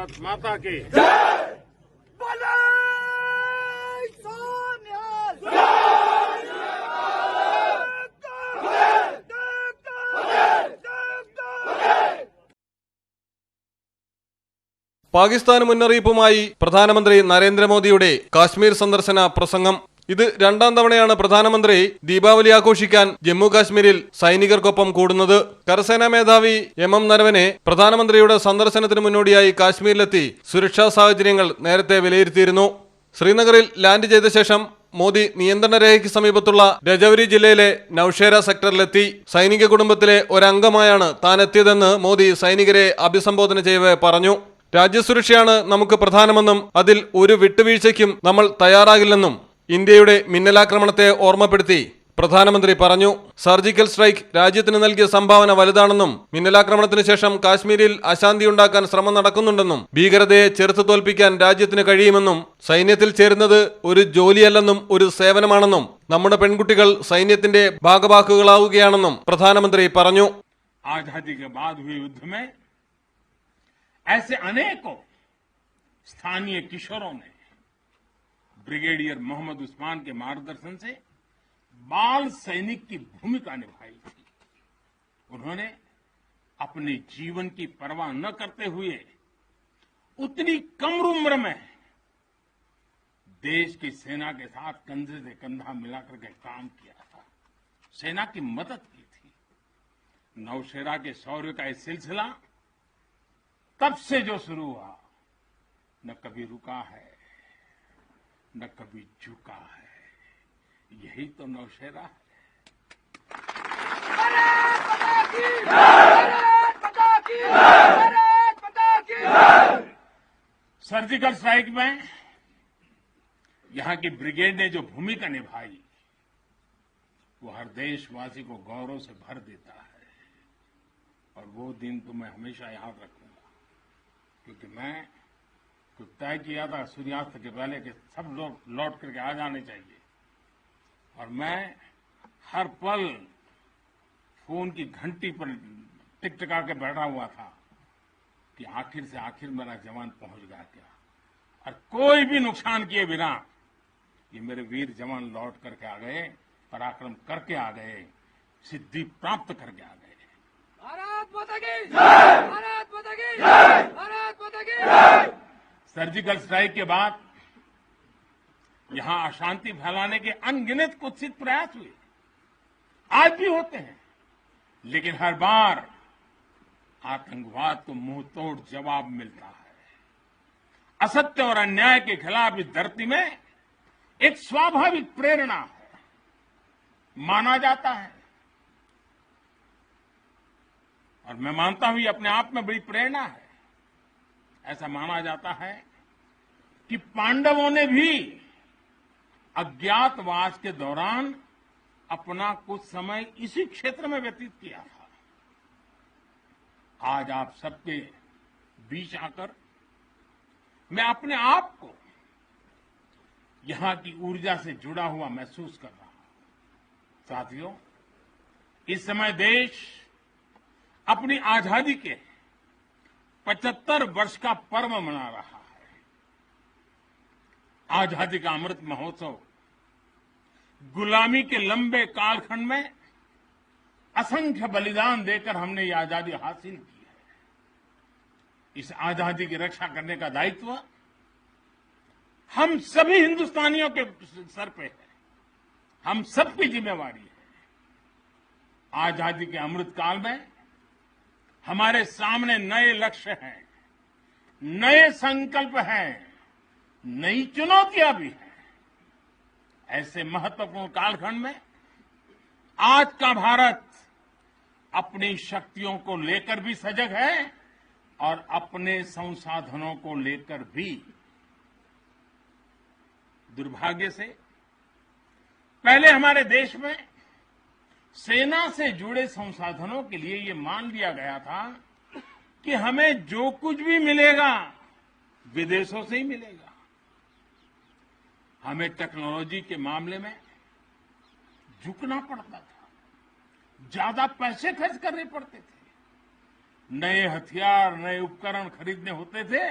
भारत माता की പാകിസ്ഥാൻ മുന്നറിയിപ്പുമായി പ്രധാനമന്ത്രി നരേന്ദ്രമോദിയുടെ കാശ്മീർ സന്ദർശന പ്രസംഗം. ഇത് രണ്ടാം തവണയാണ് പ്രധാനമന്ത്രി ദീപാവലി ആഘോഷിക്കാൻ ജമ്മു കാശ്മീരിൽ സൈനികർക്കൊപ്പം കൂടുന്നത്. കരസേനാ മേധാവി എം നരവനെ പ്രധാനമന്ത്രിയുടെ സന്ദർശനത്തിന് മുന്നോടിയായി കാശ്മീരിലെത്തി സുരക്ഷാ സാഹചര്യങ്ങൾ നേരത്തെ വിലയിരുത്തിയിരുന്നു. ശ്രീനഗറിൽ ലാൻഡ് ചെയ്ത ശേഷം മോദി നിയന്ത്രണ രേഖയ്ക്ക് സമീപത്തുള്ള രജൌരി ജില്ലയിലെ നൌഷേര സെക്ടറിലെത്തി. സൈനിക കുടുംബത്തിലെ ഒരംഗമായാണ് താൻ എത്തിയതെന്ന് മോദി സൈനികരെ അഭിസംബോധന ചെയ്യവേ പറഞ്ഞു. രാജ്യസുരക്ഷയാണ് നമുക്ക് പ്രധാനമെന്നും അതിൽ ഒരു വിട്ടുവീഴ്ചയ്ക്കും നമ്മൾ തയ്യാറാകില്ലെന്നും ഇന്ത്യയുടെ മിന്നലാക്രമണത്തെ ഓർമ്മപ്പെടുത്തി പ്രധാനമന്ത്രി പറഞ്ഞു. സർജിക്കൽ സ്ട്രൈക്ക് രാജ്യത്തിന് നൽകിയ സംഭാവന വലുതാണെന്നും മിന്നലാക്രമണത്തിന് ശേഷം കാശ്മീരിൽ അശാന്തിയുണ്ടാക്കാൻ ശ്രമം നടക്കുന്നുണ്ടെന്നും ഭീകരതയെ ചെറുത്തു തോൽപ്പിക്കാൻ രാജ്യത്തിന് കഴിയുമെന്നും സൈന്യത്തിൽ ചേരുന്നത് ഒരു ജോലിയല്ലെന്നും ഒരു സേവനമാണെന്നും നമ്മുടെ പെൺകുട്ടികൾ സൈന്യത്തിന്റെ ഭാഗവാക്കുകളാവുകയാണെന്നും പ്രധാനമന്ത്രി പറഞ്ഞു. ऐसे अनेकों स्थानीय किशोरों ने ब्रिगेडियर मोहम्मद उस्मान के मार्गदर्शन से बाल सैनिक की भूमिका निभाई थी. उन्होंने अपने जीवन की परवाह न करते हुए उतनी कम उम्र में देश की सेना के साथ कंधे से कंधा मिलाकर के काम किया था, सेना की मदद की थी. नौशेरा के शौर्य का ये सिलसिला तब से जो शुरू हुआ, न कभी रुका है न कभी झुका है. यही तो नौशेरा है. सर्जिकल स्ट्राइक में यहां की ब्रिगेड ने जो भूमिका निभाई वो हर देशवासी को गौरव से भर देता है. और वो दिन तो मैं हमेशा याद रखूंगा, क्योंकि मैं कुछ तय किया था सूर्यास्त के पहले कि सब लोग लौट करके आ जाने चाहिए. और मैं हर पल फोन की घंटी पर टिकटिका के बैठा हुआ था कि आखिर से आखिर मेरा जवान पहुंच गया क्या, और कोई भी नुकसान किए बिना ये मेरे वीर जवान लौट करके आ गए, पराक्रम करके आ गए, सिद्धि प्राप्त करके आ गए. भारत माता की जय! भारत माता की जय! भारत माता की जय! सर्जिकल स्ट्राइक के बाद यहां अशांति फैलाने के अनगिनत कुत्सित प्रयास हुए, आज भी होते हैं, लेकिन हर बार आतंकवाद को मुंह तोड़ जवाब मिलता है. असत्य और अन्याय के खिलाफ इस धरती में एक स्वाभाविक प्रेरणा है, माना जाता है. और मैं मानता हूं ये अपने आप में बड़ी प्रेरणा है. ऐसा माना जाता है कि पांडवों ने भी अज्ञातवास के दौरान अपना कुछ समय इसी क्षेत्र में व्यतीत किया था. आज आप सबके बीच आकर मैं अपने आप को यहां की ऊर्जा से जुड़ा हुआ महसूस कर रहा हूं. साथियों, इस समय देश अपनी आजादी के 75 वर्ष का पर्व मना रहा है. आजादी का अमृत महोत्सव गुलामी के लंबे कालखंड में असंख्य बलिदान देकर हमने ये आजादी हासिल की है. इस आजादी की रक्षा करने का दायित्व हम सभी हिंदुस्तानियों के सर पे है, हम सबकी जिम्मेवारी है. आजादी के अमृत काल में हमारे सामने नए लक्ष्य हैं, नए संकल्प हैं, नई चुनौतियां भी हैं. ऐसे महत्वपूर्ण कालखंड में आज का भारत अपनी शक्तियों को लेकर भी सजग है और अपने संसाधनों को लेकर भी. दुर्भाग्य से पहले हमारे देश में सेना से जुड़े संसाधनों के लिए ये मान लिया गया था कि हमें जो कुछ भी मिलेगा विदेशों से ही मिलेगा. हमें टेक्नोलॉजी के मामले में झुकना पड़ता था, ज्यादा पैसे खर्च करने पड़ते थे, नए हथियार नए उपकरण खरीदने होते थे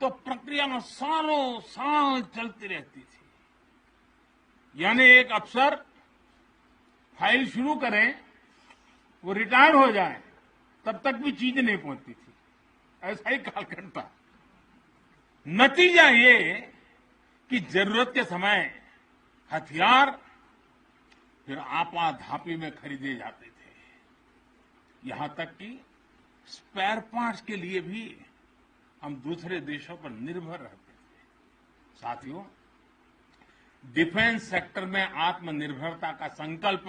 तो प्रक्रिया सालों साल चलती रहती थी। यानी एक अफसर फाइल शुरू करें, वो रिटायर हो जाए, तब तक भी चीज नहीं पहुंचती थी। ऐसा ही कालखंड था। नतीजा ये कि जरूरत के समय हथियार फिर आपाधापी में खरीदे जाते थे। यहां तक कि स्पेयर पार्ट्स के लिए भी हम दूसरे देशों पर निर्भर रहते थे। साथियों, डिफेंस सेक्टर में आत्मनिर्भरता का संकल्प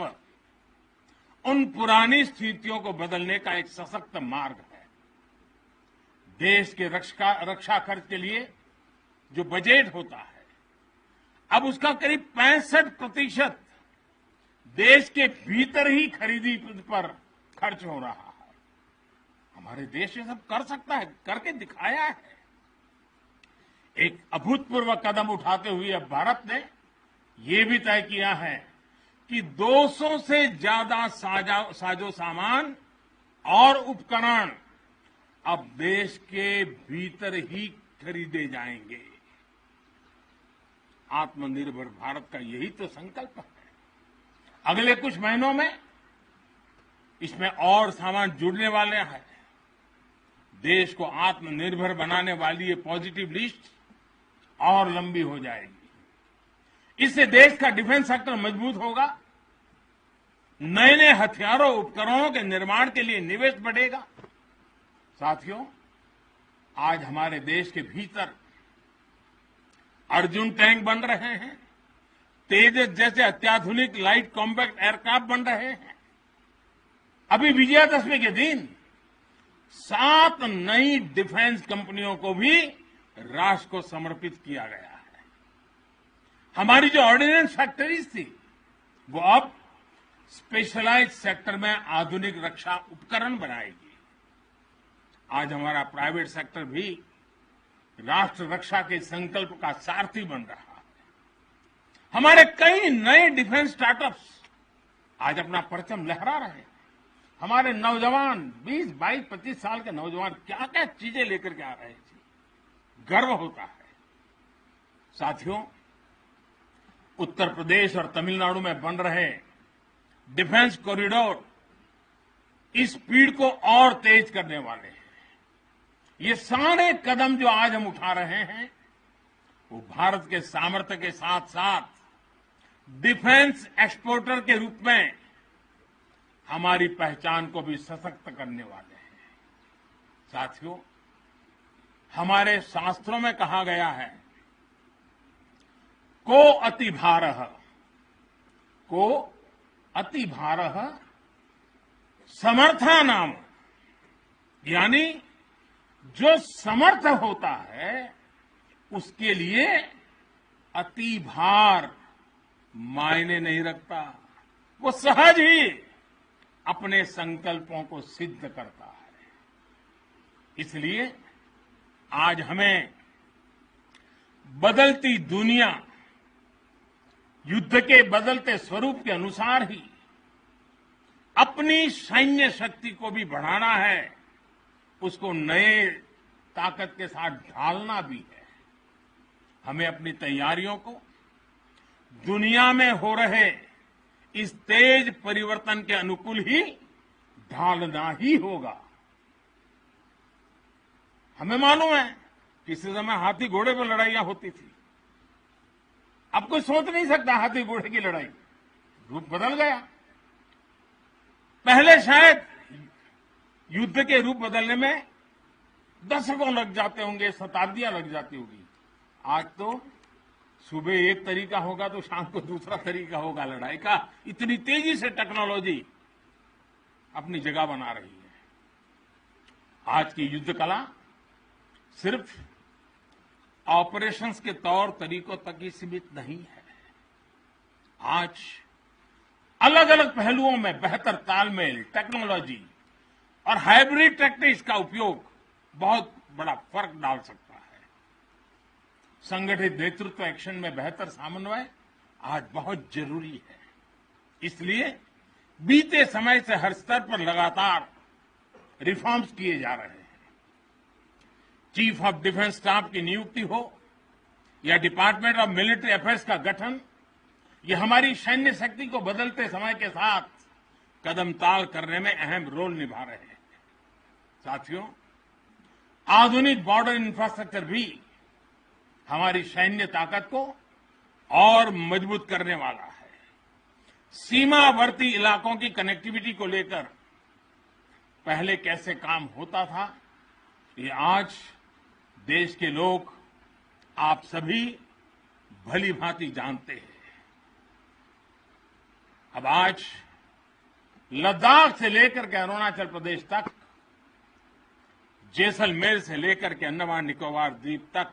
उन पुरानी स्थितियों को बदलने का एक सशक्त मार्ग है। देश के रक्षा खर्च के लिए जो बजट होता है, अब उसका करीब 65% देश के भीतर ही खरीदी पर खर्च हो रहा है। हमारे देश ये सब कर सकता है, करके दिखाया है। एक अभूतपूर्व कदम उठाते हुए अब भारत ने ये भी तय किया है कि 200 से ज्यादा साजो सामान और उपकरण अब देश के भीतर ही खरीदे जाएंगे। आत्मनिर्भर भारत का यही तो संकल्प है। अगले कुछ महीनों में इसमें और सामान जुड़ने वाले हैं। देश को आत्मनिर्भर बनाने वाली ये पॉजिटिव लिस्ट और लंबी हो जाएगी। इससे देश का डिफेंस सेक्टर मजबूत होगा, नए नए हथियारों उपकरणों के निर्माण के लिए निवेश बढ़ेगा। साथियों, आज हमारे देश के भीतर अर्जुन टैंक बन रहे हैं, तेजस जैसे अत्याधुनिक लाइट कॉम्पैक्ट एयरक्राफ्ट बन रहे हैं। अभी विजयादशमी के दिन 7 नई डिफेंस कंपनियों को भी राष्ट्र को समर्पित किया गया है। हमारी जो ऑर्डिनेंस फैक्ट्रीज थी, वो अब स्पेशलाइज्ड सेक्टर में आधुनिक रक्षा उपकरण बनाएगी। आज हमारा प्राइवेट सेक्टर भी राष्ट्र रक्षा के संकल्प का सारथी बन रहा है। हमारे कई नए डिफेंस स्टार्टअप्स आज अपना परचम लहरा रहे हैं। हमारे नौजवान 20, 22, 25 साल के नौजवान क्या क्या चीजें लेकर के आ रहे हैं, गर्व होता है। साथियों, उत्तर प्रदेश और तमिलनाडु में बन रहे डिफेंस कॉरिडोर इस स्पीड को और तेज करने वाले हैं। ये सारे कदम जो आज हम उठा रहे हैं, वो भारत के सामर्थ्य के साथ साथ डिफेंस एक्सपोर्टर के रूप में हमारी पहचान को भी सशक्त करने वाले हैं। साथियों, हमारे शास्त्रों में कहा गया है, को अति भारः समर्था नाम, यानी जो समर्थ होता है उसके लिए अति भार मायने नहीं रखता। वो सहज ही अपने संकल्पों को सिद्ध करता है। इसलिए आज हमें बदलती दुनिया, युद्ध के बदलते स्वरूप के अनुसार ही अपनी सैन्य शक्ति को भी बढ़ाना है, उसको नए ताकत के साथ ढालना भी है। हमें अपनी तैयारियों को दुनिया में हो रहे इस तेज परिवर्तन के अनुकूल ही ढालना ही होगा। हमें मालूम है किसी समय हाथी घोड़े पर लड़ाइयां होती थी। अब कोई सोच नहीं सकता हाथी घोड़े की लड़ाई, रूप बदल गया। पहले शायद युद्ध के रूप बदलने में दशकों लग जाते होंगे, शताब्दियां लग जाती होगी। आज तो सुबह एक तरीका होगा तो शाम को दूसरा तरीका होगा लड़ाई का। इतनी तेजी से टेक्नोलॉजी अपनी जगह बना रही है। आज की युद्ध कला सिर्फ ऑपरेशंस के तौर तरीकों तक ही सीमित नहीं है। आज अलग अलग पहलुओं में बेहतर तालमेल, टेक्नोलॉजी और हाइब्रिड टैक्टिक्स का उपयोग बहुत बड़ा फर्क डाल सकता है। संगठित नेतृत्व एक्शन में बेहतर समन्वय आज बहुत जरूरी है। इसलिए बीते समय से हर स्तर पर लगातार रिफॉर्म्स किए जा रहे हैं। चीफ ऑफ डिफेंस स्टाफ की नियुक्ति हो या डिपार्टमेंट ऑफ मिलिट्री अफेयर्स का गठन, ये हमारी सैन्य शक्ति को बदलते समय के साथ कदम ताल करने में अहम रोल निभा रहे हैं। साथियों, आधुनिक बॉर्डर इंफ्रास्ट्रक्चर भी हमारी सैन्य ताकत को और मजबूत करने वाला है। सीमावर्ती इलाकों की कनेक्टिविटी को लेकर पहले कैसे काम होता था, ये आज देश के लोग, आप सभी भली भांति जानते हैं। अब आज लद्दाख से लेकर के अरुणाचल प्रदेश तक, जैसलमेर से लेकर के अंडमान निकोबार द्वीप तक,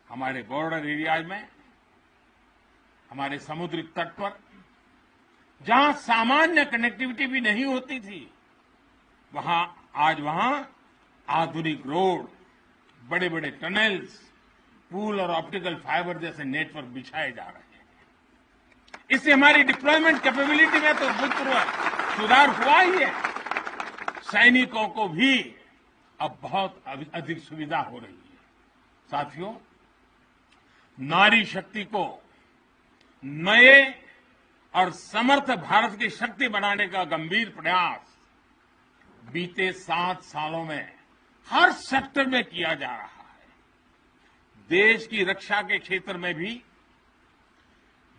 हमारे बॉर्डर एरियाज में, हमारे समुद्री तट पर जहां सामान्य कनेक्टिविटी भी नहीं होती थी, आज वहां आधुनिक रोड, बड़े बड़े टनल्स, पूल और ऑप्टिकल फाइबर जैसे नेटवर्क बिछाए जा रहे हैं। इससे हमारी डिप्लॉयमेंट कैपेबिलिटी में तो भूतपूर्व सुधार हुआ ही है। सैनिकों को भी अब बहुत अधिक सुविधा हो रही है। साथियों, नारी शक्ति को नए और समर्थ भारत की शक्ति बनाने का गंभीर प्रयास बीते 7 सालों में हर सेक्टर में किया जा रहा है। देश की रक्षा के क्षेत्र में भी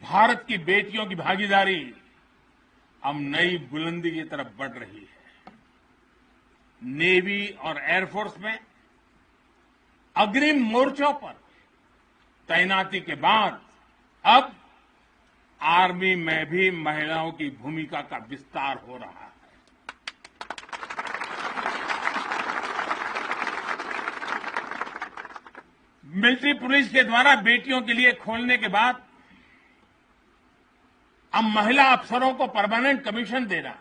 भारत की बेटियों की भागीदारी अब नई बुलंदी की तरफ बढ़ रही है। नेवी और एयरफोर्स में अग्रिम मोर्चों पर तैनाती के बाद अब आर्मी में भी महिलाओं की भूमिका का विस्तार हो रहा है। मिलिट्री पुलिस के द्वारा बेटियों के लिए खोलने के बाद अब महिला अफसरों को परमानेंट कमीशन देना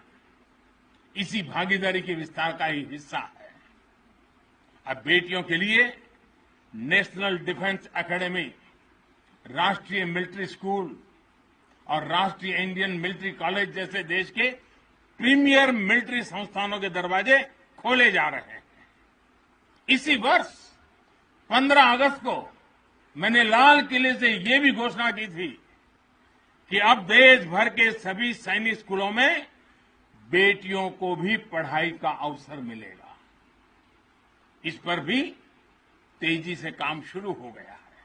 इसी भागीदारी के विस्तार का ही हिस्सा है। अब बेटियों के लिए नेशनल डिफेंस एकेडमी, राष्ट्रीय मिलिट्री स्कूल और राष्ट्रीय इंडियन मिलिट्री कॉलेज जैसे देश के प्रीमियर मिलिट्री संस्थानों के दरवाजे खोले जा रहे हैं। इसी वर्ष 15 अगस्त को मैंने लाल किले से ये भी घोषणा की थी कि अब देश भर के सभी सैनिक स्कूलों में बेटियों को भी पढ़ाई का अवसर मिलेगा। इस पर भी तेजी से काम शुरू हो गया है।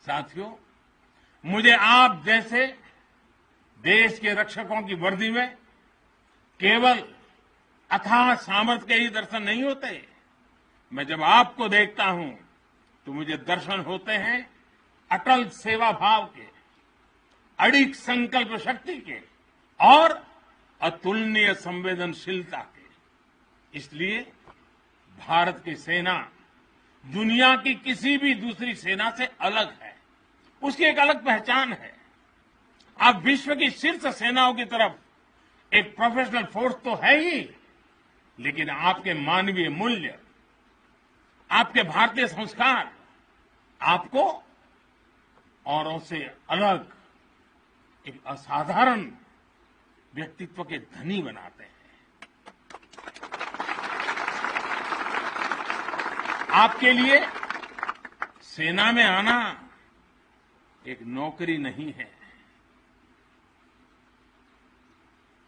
साथियों, मुझे आप जैसे देश के रक्षकों की वर्दी में केवल अथाह सामर्थ्य के ही दर्शन नहीं होते। मैं जब आपको देखता हूं तो मुझे दर्शन होते हैं अटल सेवा भाव के, अडिग संकल्प शक्ति के और अतुलनीय संवेदनशीलता के। इसलिए भारत की सेना दुनिया की किसी भी दूसरी सेना से अलग है। उसकी एक अलग पहचान है। आप विश्व की शीर्ष सेनाओं की तरफ एक प्रोफेशनल फोर्स तो है ही, लेकिन आपके मानवीय मूल्य, आपके भारतीय संस्कार आपको औरों से अलग एक असाधारण व्यक्तित्व के धनी बनाते हैं। आपके लिए सेना में आना एक नौकरी नहीं है।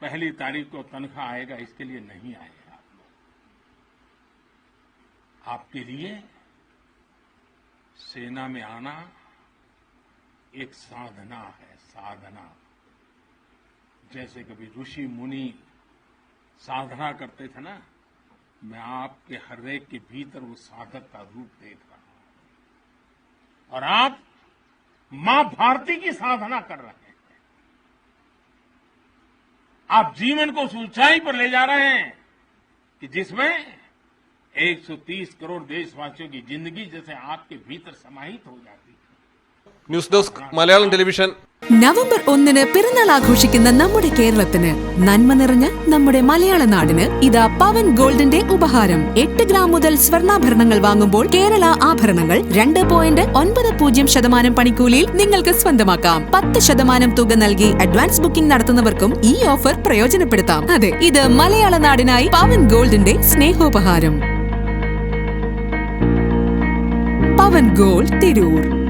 पहली तारीख को तनख्वाह आएगा इसके लिए नहीं आएगा। आपके लिए सेना में आना एक साधना है, साधना। जैसे कभी ऋषि मुनि साधना करते थे ना, मैं आपके हर एक के भीतर वो साधक का रूप देख रहा हूं। और आप मां भारती की साधना कर रहे हैं। आप जीवन को उस ऊंचाई पर ले जा रहे हैं कि जिसमें 130 करोड़ देशवासियों की जिंदगी जैसे आपके भीतर समाहित हो जाती है। News desk Malayalam television. November 1 പിറന്നാൾ ആഘോഷിക്കുന്ന നമ്മുടെ കേരളത്തിന്, നന്മ നിറഞ്ഞ നമ്മുടെ മലയാള നാടിന് ഇതാ പവൻ ഗോൾഡിന്റെ ഉപഹാരം. 8 ഗ്രാം മുതൽ സ്വർണ്ണാഭരണങ്ങൾ വാങ്ങുമ്പോൾ കേരള ആഭരണങ്ങൾ 2.90% പണിക്കൂലിയിൽ നിങ്ങൾക്ക് സ്വന്തമാക്കാം. 10% തുക നൽകി അഡ്വാൻസ് ബുക്കിംഗ് നടത്തുന്നവർക്കും ഈ ഓഫർ പ്രയോജനപ്പെടുത്താം. അതെ, ഇത് മലയാള നാടിനായി പവൻ ഗോൾഡിന്റെ സ്നേഹോപഹാരം. പവൻ ഗോൾഡ് തിരൂർ.